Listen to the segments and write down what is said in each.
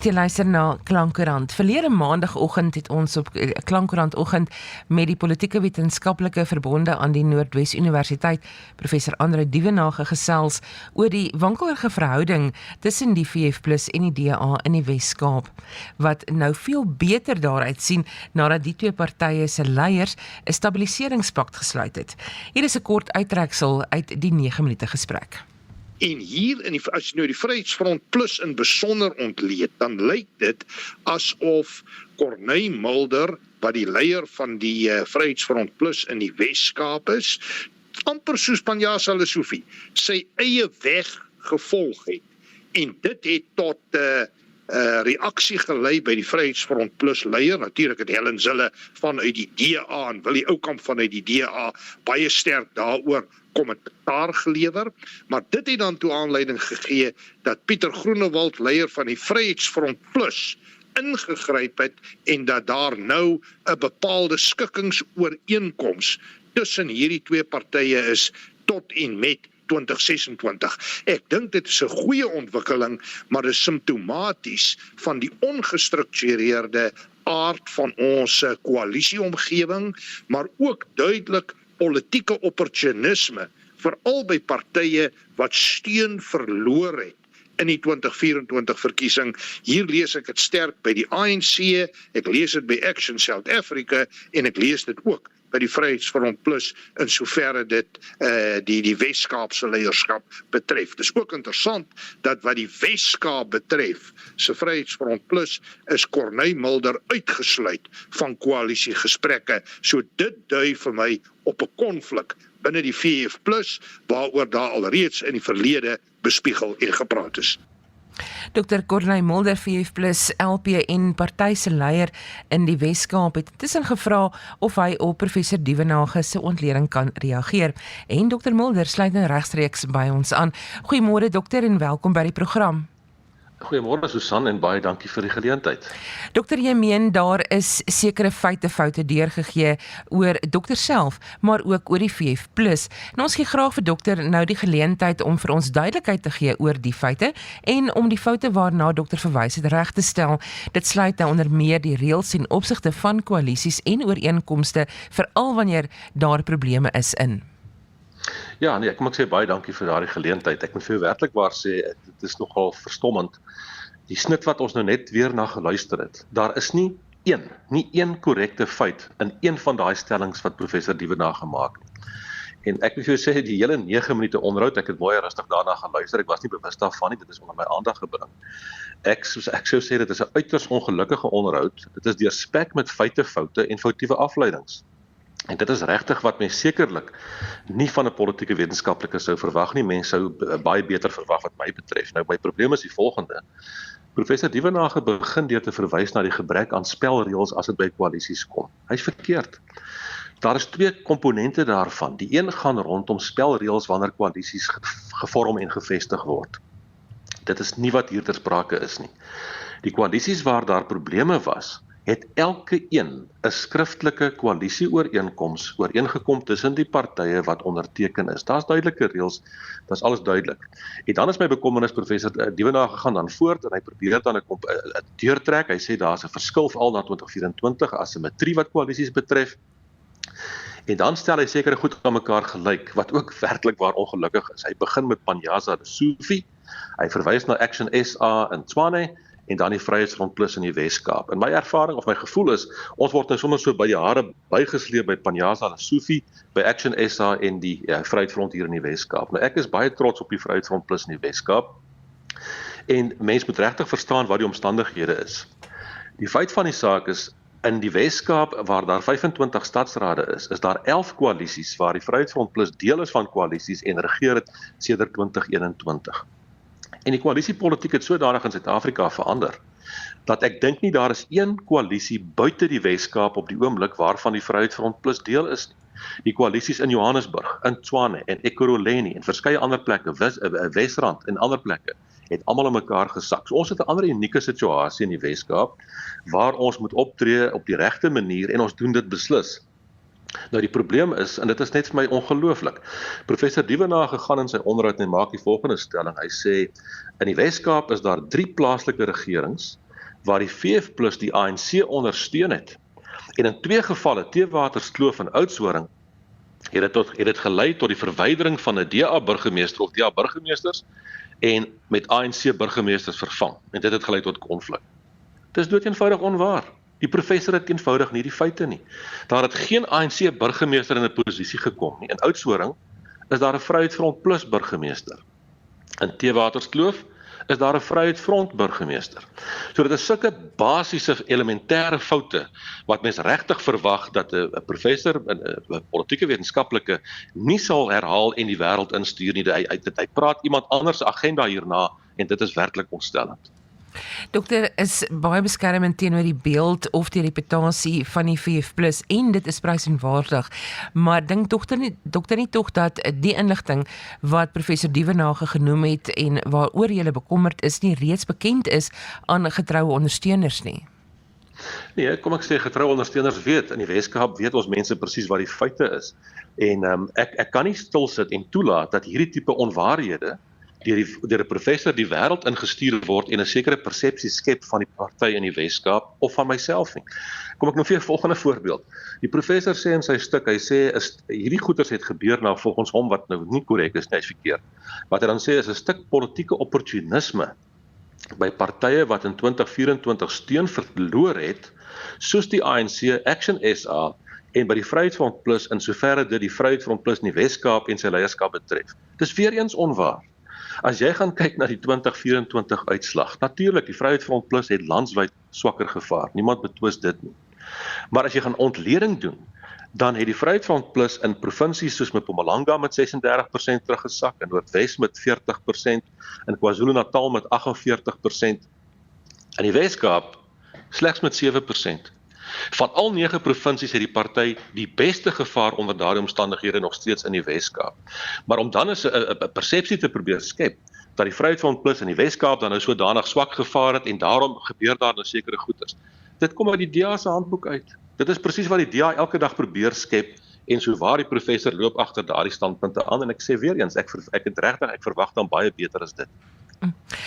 Jy luister na Klankoerant. Verlede maandagoggend het ons op Klankoerantoggend met die politieke wetenskaplike verbonde aan die Noordwes Universiteit, professor Andre Dievenage, gesels oor die wankelrige verhouding tussen die VF+ en die DA in die Wes-Kaap, wat nou veel beter daaruit sien nadat die twee partye se leiers 'n stabiliseringspak gesluit het. Hier is 'n kort uittreksel uit die 9 minute gesprek. En hier, as jy nou die Vryheidsfront Plus in besonder ontleed, dan lyk dit asof Corneille Mulder, wat die leier van die Vryheidsfront Plus in die Wes-Kaap is, amper soos Panjasa Lesufi, sy eie weg gevolg het. En dit het tot reaksie gelei by die Vryheidsfront Plus leier. Natuurlik het Helen Zille vanuit die DA en Willie Oukamp vanuit die DA baie sterk daaroor kommentaar gelewer, maar dit het dan toe aanleiding gegee dat Pieter Groenewald, leier van die Vryheidsfront Plus, ingegryp het en dat daar nou 'n bepaalde skikkingsooreenkoms tussen hierdie twee partye is tot en met 2026. Ek dink dit is 'n goeie ontwikkeling, maar is simptomaties van die ongestruktureerde aard van ons koalisieomgewing, maar ook duidelik politieke opportunisme, veral by partye wat steun verloor het in die 2024 verkiesing. Hier lees ek dit sterk by die ANC, ek lees dit by Action South Africa en ek lees dit ook by die Vryheidsfront Plus in soverre dit die Wes-Kaapse leierskap betref. Dis ook interessant dat wat die Wes-Kaap betref, se Vryheidsfront Plus, is Corneille Mulder uitgesluit van koalisiegesprekke. So dit dui vir my op 'n konflik binne die VF+, waaroor daar alreeds in die verlede bespiegel en gepraat is. Dr. Corneille Mulder, VF+ LP en party se leier in die Wes-Kaap, het intussen gevra of hy op professor Dievenage se ontleding kan reageer. En Dr. Mulder sluit nou regstreeks by ons aan. Goeiemôre dokter en welkom by die program. Goeiemôre Susan en baie dankie vir die geleentheid. Dokter, jy meen daar is sekere foute deurgegee oor dokter self, maar ook oor die VF+. En ons gee graag vir dokter nou die geleentheid om vir ons duidelikheid te gee oor die feite en om die foute waarna dokter verwys het reg te stel. Dit sluit nou onder meer die reëls en opsigte van koalisies en ooreenkomste, veral wanneer daar probleme is in. Ja, nee, ek moet sê baie dankie vir daardie geleentheid. Ek moet vir jou werklikwaar sê, dit is nogal verstommend. Die snit wat ons nou net weer na geluister het, daar is nie een korrekte feit in een van daai stellings wat professor Dievenage gemaak het. En ek moet vir jou sê, die hele 9 minute onderhoud, ek het baie rustig daarna geluister, ek was nie bewus daarvan nie, dit is onder my aandag gebring. Ek sou sê, dit is 'n uiters ongelukkige onderhoud, dit is deurspek met feite, foute en foutiewe afleidings. En dit is regtig wat mens sekerlik nie van 'n politieke wetenskaplike sou verwag nie. Mense sou baie beter verwag wat my betref. Nou, my probleem is die volgende. Professor Dievenage begin deur te verwys na die gebrek aan spelreëls as dit by koalisies kom. Hy's verkeerd. Daar is twee komponente daarvan. Die een gaan rondom spelreëls wanneer koalisies gevorm en gevestig word. Dit is nie wat hier ter sprake is nie. Die koalisies waar daar probleme was, het elke een 'n skriftelike koalisieooreenkoms ooreengekom tussen die partye wat onderteken is. Daar's duidelike reëls, daar's alles duidelik. En dan is my bekommernis, professor Dievenage gaan dan voort en hy probeer dan 'n deurtrek. Hy sê daar's 'n verskil veral na 2024 asimetrie wat koalisies betref. En dan stel hy sekere goed aan mekaar gelyk, wat ook werklik waar ongelukkig is. Hy begin met Panjasa Lesufi, hy verwys na Action SA in Tshwane, en dan die Vryheidsfront Plus in die Wes-Kaap. En my ervaring of my gevoel is, ons word nou sommer so by die hare bygesleep by Panjasa Lesufi, by Action SA en die Vryheidsfront hier in die Wes-Kaap. Nou ek is baie trots op die Vryheidsfront Plus in die Wes-Kaap. En mens moet regtig verstaan wat die omstandighede is. Die feit van die saak is, in die Wes-Kaap waar daar 25 stadsrade is daar 11 koalisies waar die Vryheidsfront Plus deel is van koalisies en regeer het sedert 2021. En die koalisiepolitiek het sodanig in Suid-Afrika verander, dat ek dink nie daar is een koalisie buite die Wes-Kaap op die oomblik waarvan die Vryheidsfront Plus deel is nie. Die koalisies in Johannesburg, in Tshwane en Ekurhuleni en verskeie ander plekke, Wesrand en ander plekke, het almal in mekaar gesak. So ons het 'n ander unieke situasie in die Wes-Kaap, waar ons moet optree op die regte manier en ons doen dit beslis. Nou die probleem is, en dit is net vir my ongelooflik, professor Dievenage gaan in sy onderhoud en maak die volgende stelling, hy sê, in die Wes-Kaap is daar 3 plaaslike regerings waar die VF+ die ANC ondersteun het. En in 2 gevalle, Theewaterskloof en Oudtshoorn, het dit gelei tot die verwydering van 'n DA-burgemeester of DA-burgemeesters en met ANC-burgemeesters vervang. En dit het gelei tot konflik. Dit is doeteenvoudig onwaar. Die professor het eenvoudig nie die feite nie. Daar het geen ANC-burgemeester in 'n posisie gekom nie. In Oudtshoorn is daar 'n Vryheidsfront Plus burgemeester. In Theewaterskloof is daar 'n Vryheidsfront burgemeester. So dit is sulke basiese elementêre foute wat mens regtig verwag dat 'n professor, 'n politieke wetenskaplike nie sal herhaal en die wêreld instuur nie. Hy praat iemand anders se agenda hierna en dit is werklik ontstellend. Dokter, is baie beskermend teenoor die beeld of die reputasie van die VF+ en dit is prysenswaardig. Maar dink dokter nie tog dat die inligting wat professor Dievenage genoem het en waaroor jy bekommerd is nie reeds bekend is aan getroue ondersteuners nie? Nee, kom ek sê getroue ondersteuners weet, in die Weskaap weet ons mense presies wat die feite is. En ek kan nie stil sit en toelaat dat hierdie tipe onwaarhede deur 'n professor die wêreld ingestuur word en 'n sekere persepsie skep van die party in die Weskaap of van myself nie. Kom ek nou vir 'n volgende voorbeeld. Die professor sê in sy stuk, hy sê hierdie goeters het gebeur nou volgens hom wat nou nie korrek is, nie, verkeerd. Wat hy dan sê is 'n stuk politieke opportunisme by partye wat in 2024 steun verloor het, soos die ANC, Action SA en by die Vryheidsfront Plus in soverre dit die Vryheidsfront Plus in die Weskaap en sy leierskap betref. Dis weer eens onwaar. As jy gaan kyk na die 2024 uitslag, natuurlik, die Vryheidsfront Plus het landwyd swakker gevaar. Niemand betwis dit nie. Maar as jy gaan ontleding doen, dan het die Vryheidsfront Plus in provinsies soos Mpumalanga met 36% teruggesak, in Noordwes met 40%, in KwaZulu-Natal met 48%, in die Weskaap slegs met 7%. Van al 9 provinsies het die party die beste gevaar onder daardie omstandighede nog steeds in die Weskaap. Maar om dan 'n persepsie te probeer skep dat die Vryheidsfront Plus in die Weskaap dan nou sodanig swak gevaar het en daarom gebeur daar nou sekere goeters. Dit kom uit die DA se handboek uit. Dit is presies wat die DA elke dag probeer skep en so waar die professor loop agter daardie standpunte aan en ek sê weer eens, ek verwag dan baie beter as dit.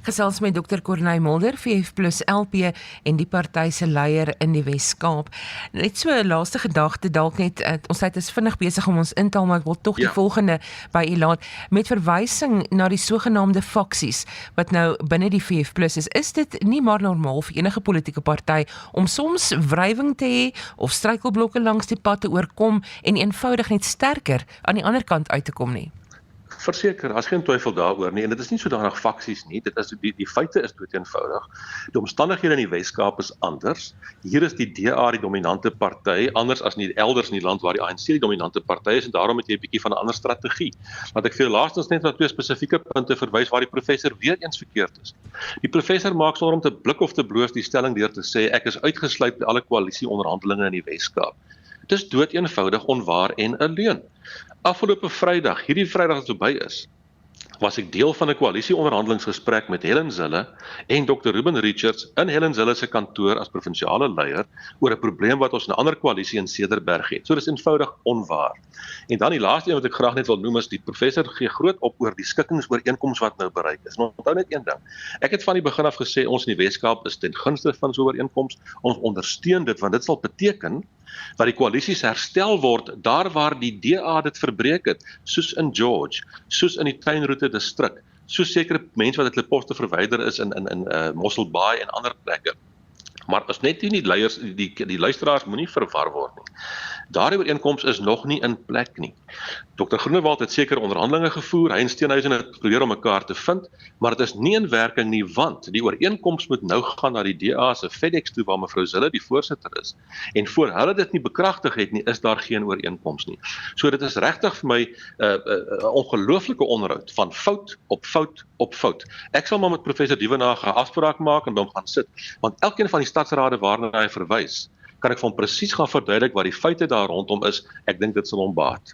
Gesels met Dr. Corneille Mulder, VF+ LP en die party se leier in die Wes-Kaap. Net so 'n laaste gedagte dalk net, ons tyd is vinnig besig om ons in te haal, maar ek wil tog die volgende by u laat met verwysing na die sogenaamde faksies wat nou binne die VF+ is dit nie maar normaal vir enige politieke party om soms wrywing te hê of struikelblokke langs die pad te oorkom en eenvoudig net sterker aan die ander kant uit te kom nie? Verseker, as geen twyfel daaroor nie, en dit is nie sodanig faksies nie, dit is die feite is doeteenvoudig. Die omstandighede in die Weskaap is anders. Hier is die DA die dominante party, anders as nie elders in die land waar die ANC die dominante party is en daarom het jy 'n bietjie van 'n ander strategie. Want ek vir laastens net na 2 spesifieke punte verwys waar die professor weer eens verkeerd is. Die professor maak sonder om te blik of te bloos die stelling deur te sê ek is uitgesluit by alle koalisieonderhandelinge in die Weskaap. Dit is doeteenvoudig onwaar en 'n leuen. Afgelope Vrydag, hierdie Vrydag wat verby is, was ek deel van 'n koalisieonderhandelingsgesprek met Helen Zille en Dr. Ruben Richards in Helen Zille se kantoor as provinsiale leier oor 'n probleem wat ons in 'n ander koalisie in Cederberg het. So dis eenvoudig onwaar. En dan die laaste een wat ek graag net wil noem is die professor gee groot op oor die skikkingsooreenkoms wat nou bereik is. Maar onthou net een ding. Ek het van die begin af gesê ons in die Weskaap is ten gunste van so 'n ooreenkoms. Ons ondersteun dit want dit sal beteken dat die koalisies herstel word daar waar die DA dit verbreek het, soos in George, soos in die Tuinroete distrik, soos sekere mense wat hulle poste verwyder is in Mossel Bay en ander plekke. Maar as net nie leiers, die luisteraars moenie verwar word nie. Daardie ooreenkoms is nog nie in plek nie. Dr. Groenewald het seker onderhandelinge gevoer, hy en Steenhuisen het probeer om mekaar te vind, maar dit is nie in werking nie, want die ooreenkoms moet nou gaan na die DA se FedEx toe waar mevrou Zille die voorsitter is. En voor hulle dit nie bekragtig het nie, is daar geen ooreenkoms nie. So dit is regtig vir my 'n ongelooflike onderhoud van fout op fout op fout. Ek sal maar met professor Dievenage 'n afspraak maak en hom gaan sit, want elkeen van die stadsrade waarna hy verwys, kan ek van presies gaan verduidelik wat die feite daar rondom is. Ek dink dit sal hom baat.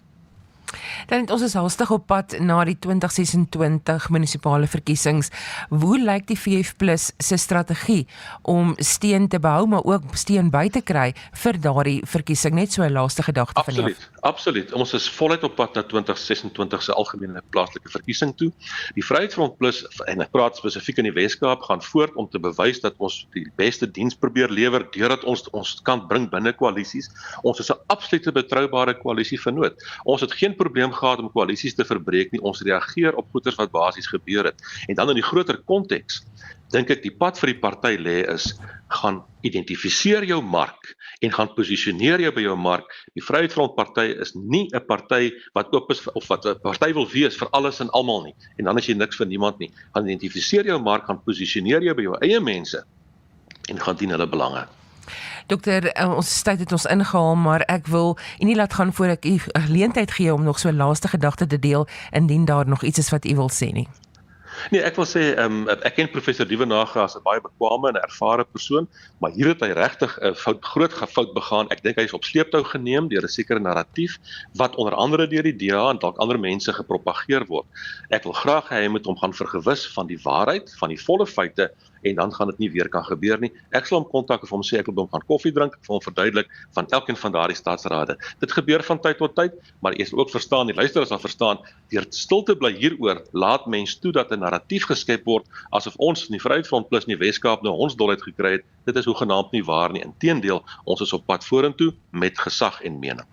Dan ons is haastig op pad na die 2026 munisipale verkiesings. Hoe lyk die VF+ se strategie om steun te behou, maar ook steun by te kry vir daardie verkiesing? Net so 'n laaste gedagte van jou. Absoluut. Ons is voluit op pad na 2026 se algemene plaaslike verkiesing toe. Die Vryheidsfront Plus, en ek praat spesifiek in die Wes-Kaap, gaan voort om te bewys dat ons die beste diens probeer lewer deurdat ons kan bring binne koalisies. Ons is 'n absolute betroubare koalisievernoot. Ons het geen probleem gehad om koalisies te verbreek nie. Ons reageer op goeters wat basies gebeur het. En dan in die groter konteks, dink ek die pad vir die party lê is, gaan identifiseer jou mark en gaan posisioneer jou by jou mark. Die Vryheidsfront party is nie 'n party wat oop is of wat 'n party wil wees vir alles en almal nie. En dan is jy niks vir niemand nie. Gaan identifiseer jou mark, gaan posisioneer jou by jou eie mense en gaan dien hulle belange. Dokter, ons tyd het ons ingehaal, maar ek wil nie laat gaan voor ek u geleentheid gee om nog so 'n laaste gedagte te deel, indien daar nog iets is wat u wil sê nie. Nee, ek wil sê, ek ken professor Dievenage as 'n baie bekwame en ervare persoon, maar hier het hy regtig 'n groot fout begaan. Ek dink hy is op sleeptou geneem deur 'n sekere narratief wat onder andere deur die DA en dalk ander mense gepropageer word. Ek wil graag hê hy moet hom gaan vergewis van die waarheid, van die volle feite, en dan gaan dit nie weer kan gebeur nie. Ek sal hom kontak of hom sê ek wil hom gaan koffie drink, vir hom verduidelik van elkeen van daardie staatsrade. Dit gebeur van tyd tot tyd, maar jy sal ook verstaan, die luisteraars sal verstaan, deur stil te bly hieroor, laat mens toe dat 'n narratief geskep word asof ons in die Vryheidsfront Plus in die Wes-Kaap nou ons dolheid gekry het. Dit is hoegenaamd nie waar nie. Inteendeel, ons is op pad vorentoe met gesag en mening.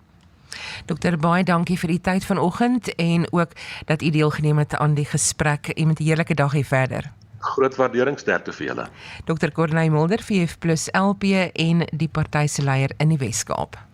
Dokter, baie dankie vir die tyd vanoggend en ook dat u deelgeneem het aan die gesprek. U moet 'n heerlike dag hê verder. Groot waardering, sterkte vir julle. Dr. Corneille Mulder, VF+ LP en die party se leier in die Wes-Kaap.